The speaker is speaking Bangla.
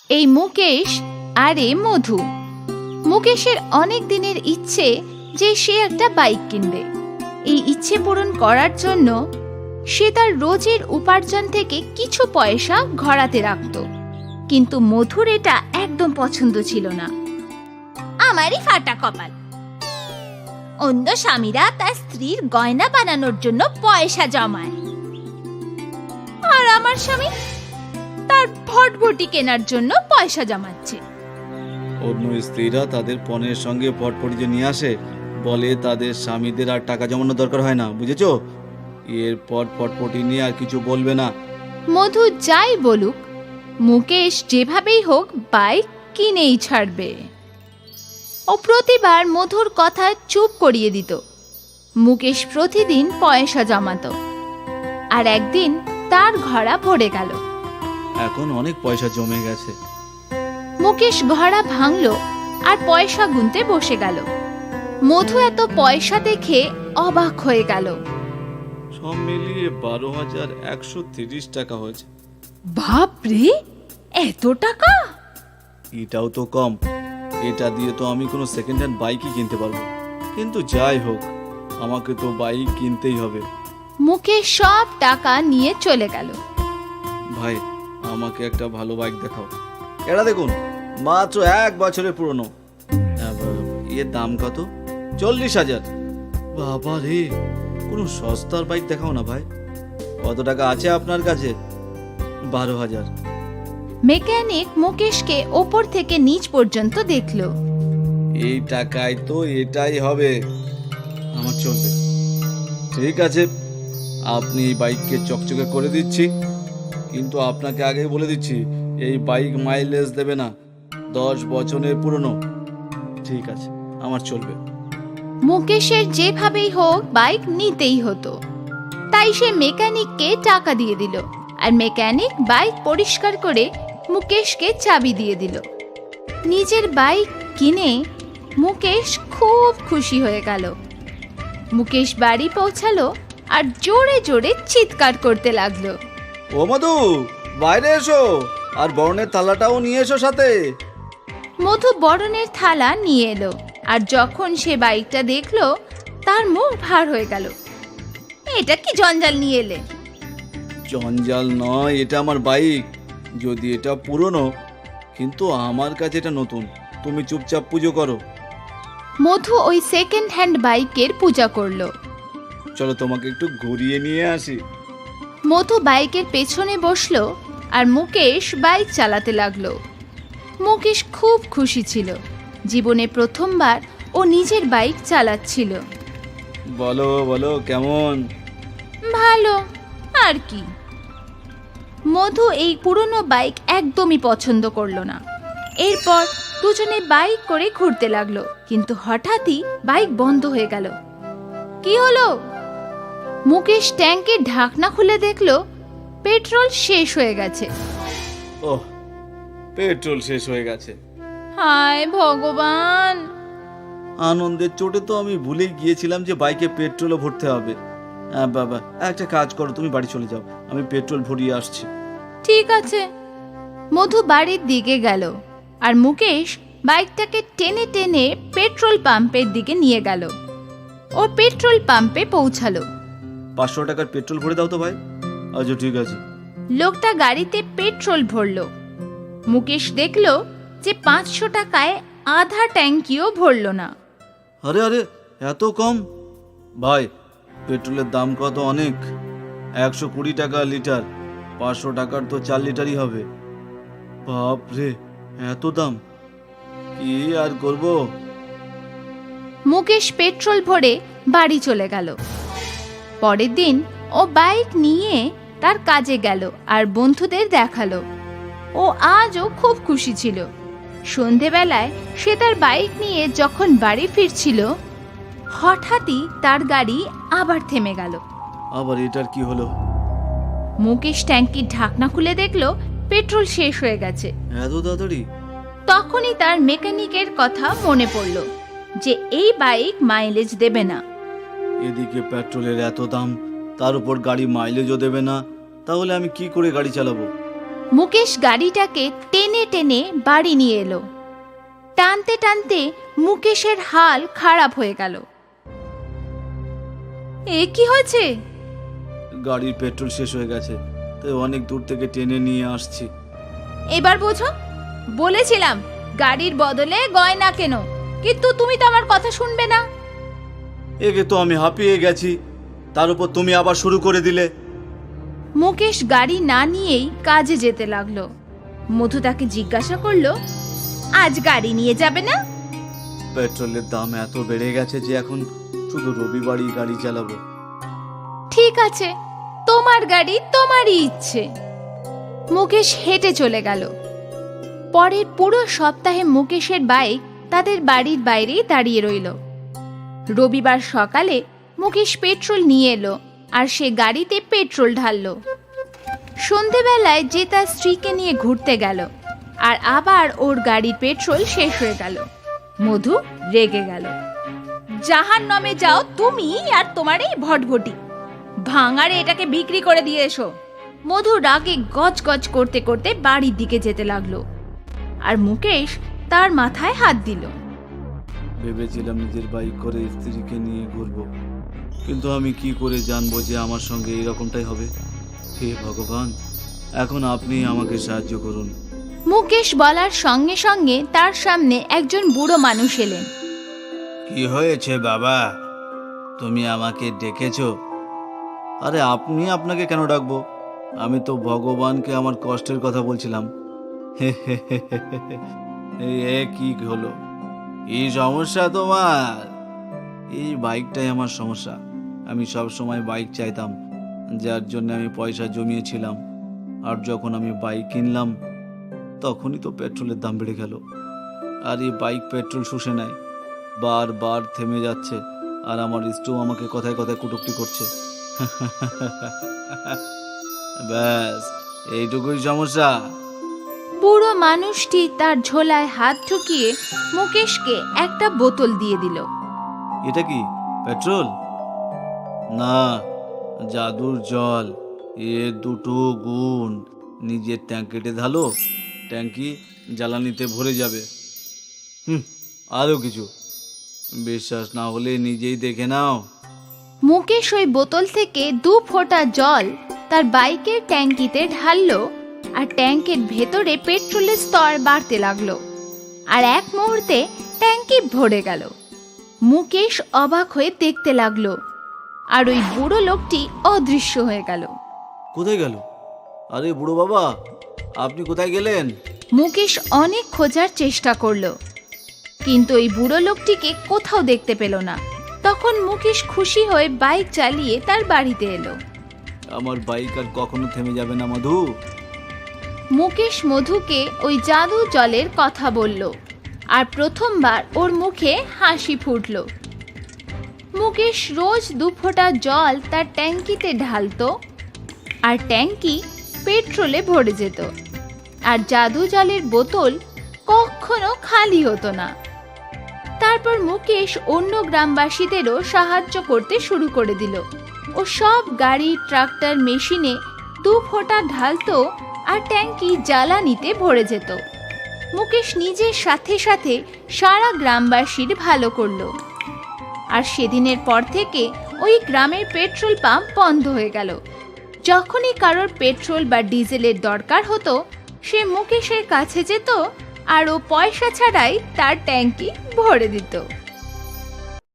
এই মুকেশ আর এ মধু। মুকেশের অনেক দিনের ইচ্ছে যে সে একটা বাইক কিনবে। এই ইচ্ছে পূরণ করার জন্য সে তার রোজের উপার্জন থেকে কিছু পয়সা ঘরাতে রাখত, কিন্তু মধুর এটা একদম পছন্দ ছিল না। আমারই ফাটা কপাল, অন্য স্বামীরা তার স্ত্রীর গয়না বানানোর জন্য পয়সা জমায়, আর আমার স্বামী তার ভটভটি কেনার জন্য পয়সা জমাচ্ছে। অন্য স্ত্রীরা তাদের পণের সঙ্গে পটপটি নিয়ে আসে, বলে তাদের স্বামীদের আর টাকা জমানোর দরকার হয় না, বুঝেছো? এরপর পটপটি নিয়ে আর কিছু বলবে না। মধু যাই বলুক, মুকেশ যেভাবেই হোক বাইক কিনেই ছাড়বে। ও প্রতিবার মধুর কথা চুপ করিয়ে দিত। মুকেশ প্রতিদিন পয়সা জমাতো, আর একদিন তার ঘড়া ভরে গেল। এখন অনেক পয়সা জমে গেছে। মুকেশ ঘড়া ভাঙলো আর পয়সা গুনতে বসে গেল। মধু এত পয়সা দেখে অবাক হয়ে গেল। সব মিলিয়ে 12,130 টাকা হয়েছে। বাপরে, এত টাকা! এটাও তো কম। এটা দিয়ে তো আমি কোনো সেকেন্ড হ্যান্ড বাইকই কিনতে পারবো। কিন্তু যাই হোক, আমাকে তো বাইক কিনতেই হবে। মুকেশ সব টাকা নিয়ে চলে গেল। ভাই, আমাকে একটা ভালো বাইক দেখাও। এটা দেখুন, মাত্র 1 বছরের পুরনো। এর দাম কত? 40,000। বাবা রে, কোনো সস্তার বাইক দেখাও না ভাই। কত টাকা আছে আপনার কাছে? 12,000। মেকানিক মুকেশকে ওপর থেকে নিচ পর্যন্ত দেখলো। এই টাকায় তো এটাই হবে, আমার চলবে। ঠিক আছে, আপনি এই বাইককে চকচকে করে দিচ্ছি, কিন্তু আপনাকে আগেই বলে দিচ্ছি, এই বাইক মাইলেজ দেবে না। 10 বছরের পুরনো। ঠিক আছে, আমার চলবে। মুকেশের যেভাবেই হোক বাইক নিতেই হতো, তাই সে মেকানিককে টাকা দিয়ে দিল, আর মেকানিক বাইক পরিষ্কার করে মুকেশকে চাবি দিয়ে দিল। নিজের বাইক কিনে মুকেশ খুব খুশি হয়ে গেল। মুকেশ বাড়ি পৌঁছালো আর জোরে জোরে চিৎকার করতে লাগলো। ও মধু, বাইরে এসো, আর বরণের থালাটাও নিয়ে এসো সাথে। মধু বরণের থালা নিয়ে এলো, আর যখন সে বাইকটা দেখলো তার মুখ ভার হয়ে গেল। এটা কি জঞ্জাল নিয়ে এলে? জঞ্জাল নয়, এটা আমার বাইক। যদি এটা পুরনো, কিন্তু আমার কাছে এটা নতুন। তুমি চুপচাপ পুজো করো। মধু ওই সেকেন্ড হ্যান্ড বাইকের পূজা করলো। চলো তোমাকে একটু ঘুরিয়ে নিয়ে আসি। মধু বাইকের পেছনে বসলো আর মুকেশ বাইক চালাতে লাগলো। মুকেশ খুব খুশি ছিল। জীবনে প্রথমবার ও নিজের বাইক চালাচ্ছিল। বলো বলো, কেমন? ভালো আর কি। মধু এই পুরনো বাইক একদমই পছন্দ করলো না। এরপর দুজনে বাইক করে ঘুরতে লাগলো, কিন্তু হঠাৎই বাইক বন্ধ হয়ে গেল। কি হলো? মুকেশ ট্যাঙ্কের ঢাকনা খুলে দেখলো পেট্রোল শেষ হয়ে গেছে। ওহ, পেট্রোল শেষ হয়ে গেছে। হায় ভগবান! আনন্দের চোটে তো আমি ভুলেই গিয়েছিলাম যে বাইকে পেট্রোলও ভরতে হবে। বাবা, একটা কাজ করো, তুমি বাড়ি চলে যাও, আমি পেট্রোল ভরিয়ে আসছি। ঠিক আছে। মধু বাড়ির দিকে গেল, আর মুকেশ বাইকটাকে টেনে টেনে পেট্রোল পাম্পের দিকে নিয়ে গেল। ও পেট্রোল পাম্পে পৌঁছালো। 500 টাকার পেট্রোল ভরে দাও তো ভাই। আচ্ছা ঠিক আছে। লোকটা গাড়িতে পেট্রোল ভরলো। মুকেশ দেখলো যে 500 টাকায় আধা ট্যাঙ্কিও ভরলো না। আরে আরে, এত কম? ভাই, পেট্রোলের দাম কত অনেক। 120 টাকা লিটার। 500 টাকার তো 4 লিটারই হবে। বাপ রে, এত দাম! কি আর করব। মুকেশ পেট্রোল ভরে বাড়ি চলে গেল। পরের দিন ও বাইক নিয়ে তার কাজে গেল আর বন্ধুদের দেখালো। ও আজও খুব খুশি ছিল। সন্ধেবেলায় সে তার বাইক নিয়ে যখন বাড়ি ফিরছিল, হঠাৎই তার গাড়ি আবার থেমে গেল। আবার এটার কি হলো? মুকেশ ট্যাঙ্কির ঢাকনা খুলে দেখলো পেট্রোল শেষ হয়ে গেছে। এত তাড়াতাড়ি? তখনই তার মেকানিকের কথা মনে পড়ল যে এই বাইক মাইলেজ দেবে না। এদিকে পেট্রোলের এত দাম, তার উপর গাড়ি মাইলেজও দেবে না, তাহলে আমি কি করে গাড়ি চালাবো? মুকেশ গাড়িটাকে টেনে টেনে বাড়ি নিয়ে এলো। টানতে টানতে মুকেশের হাল খারাপ হয়ে গেল। এ কি হয়েছে? গাড়ির পেট্রোল শেষ হয়ে গেছে, তাই অনেক দূর থেকে টেনে নিয়ে আসছি। এবার বোঝো, বলেছিলাম গাড়ির বদলে গয়না কেন, কিন্তু তুমি তো আমার কথা শুনবে না। একে তো আমি হাঁপিয়ে গেছি, তার উপর তুমি আবার শুরু করে দিলে। মুকেশ গাড়ি না নিয়েই কাজে যেতে লাগলো। মধু তাকে জিজ্ঞাসা করলো, আজ গাড়ি নিয়ে যাবে না? পেট্রোলের দাম এত বেড়ে গেছে যে এখন শুধু রবিবারই গাড়ি চালাবো। ঠিক আছে, তোমার গাড়ি তোমারই ইচ্ছে। মুকেশ হেঁটে চলে গেল। পরের পুরো সপ্তাহে মুকেশের বাইক তাদের বাড়ির বাইরেই দাঁড়িয়ে রইল। রবিবার সকালে মুকেশ পেট্রোল নিয়ে এলো আর সে গাড়িতে পেট্রোল ঢাললো। সন্ধেবেলায় যে তার স্ত্রীকে নিয়ে ঘুরতে গেল আর আবার ওর গাড়ির পেট্রোল শেষ হয়ে গেল। মধু রেগে গেল। জাহান্নামে যাও তুমি আর তোমার এই ভটভটি, ভাঙারে এটাকে বিক্রি করে দিয়ে এসো। মধু রাগে গজ গজ করতে করতে বাড়ির দিকে যেতে লাগলো আর মুকেশ তার মাথায় হাত দিল। ভেবেছিলাম নিজের বাইক করে স্ত্রীকে নিয়ে ঘুরবো, কিন্তু আমি কি করে জানবো যে আমার সঙ্গে এরকমটাই হবে? হে ভগবান, এখন আপনি আমাকে সাহায্য করুন। মুকেশ বলার সঙ্গে সঙ্গে তার সামনে একজন বুড়ো মানুষ এলেন। কি হয়েছে বাবা, তুমি আমাকে ডেকেছো? আরে আপনি আপনাকে কেন ডাকবো? আমি তো ভগবানকে আমার কষ্টের কথা বলছিলাম। এ কি হলো? এই সমস্যা তোমার? এই বাইকটাই আমার সমস্যা। আমি সব সময় বাইক চাইতাম, যার জন্য আমি পয়সা জমিয়েছিলাম। আর যখন আমি বাইক কিনলাম তখনই তো পেট্রোলের দাম বেড়ে গেল। আর এই বাইক পেট্রোল শুষে নেয়, বারবার থেমে যাচ্ছে। আর আমার স্ত্রী আমাকে কথায় কথায় কটূক্তি করছে। ব্যাস এইটুকুই সমস্যা। বুড়ো মানুষটি তার ঝোলায় হাত ঢুকিয়ে মুকেশকে একটা বোতল দিয়ে দিল। এটা কি পেট্রোল? না, জাদুর জল। এর দুটো গুণ, নিজের ট্যাঙ্কিতে ঢালো, ট্যাঙ্কি জ্বালানিতে ভরে যাবে। আরও কিছু, বিশ্বাস না হলে নিজেই দেখে নাও। মুকেশ ওই বোতল থেকে 2 ফোঁটা জল তার বাইকের ট্যাঙ্কিতে ঢাললো আর ট্যাঙ্কের ভেতরে পেট্রোলের স্তর বাড়তে লাগলো আর এক মুহূর্তে ট্যাঙ্কি ভরে গেল। মুকেশ অবাক হয়ে দেখতে লাগলো আর ওই বুড়ো লোকটি অদৃশ্য হয়ে গেল। কোথায় গেল? আরে বুড়ো বাবা, আপনি কোথায় গেলেন? মুকেশ অনেক খোঁজার চেষ্টা করলো, কিন্তু ওই বুড়ো লোকটিকে কোথাও দেখতে পেল না। তখন মুকেশ খুশি হয়ে বাইক চালিয়ে তার বাড়িতে এলো। আমার বাইক আর কখনো থেমে যাবে না মধু। মুকেশ মধুকে ওই জাদু জলের কথা বলল আর প্রথমবার ওর মুখে হাসি ফুটল। মুকেশ রোজ 2 ফোঁটা জল তার ট্যাঙ্কিতে ঢালতো আর ট্যাঙ্কি পেট্রোলে ভরে যেত আর জাদু জলের বোতল কখনো খালি হতো না। তারপর মুকেশ অন্য গ্রামবাসীদেরও সাহায্য করতে শুরু করে দিল। ও সব গাড়ি, ট্রাক্টর, মেশিনে 2 ফোঁটা ঢালতো আর ট্যাঙ্কি জ্বালানিতে ভরে যেত। মুকেশ নিজের সাথে সাথে সারা গ্রামবাসীর ভালো করলো। আর সেদিনের পর থেকে ওই গ্রামের পেট্রোল পাম্প বন্ধ হয়ে গেল। যখনই কারোর পেট্রোল বা ডিজেলের দরকার হতো, সে মুকেশের কাছে যেত আর ও পয়সা ছাড়াই তার ট্যাঙ্কি ভরে দিত।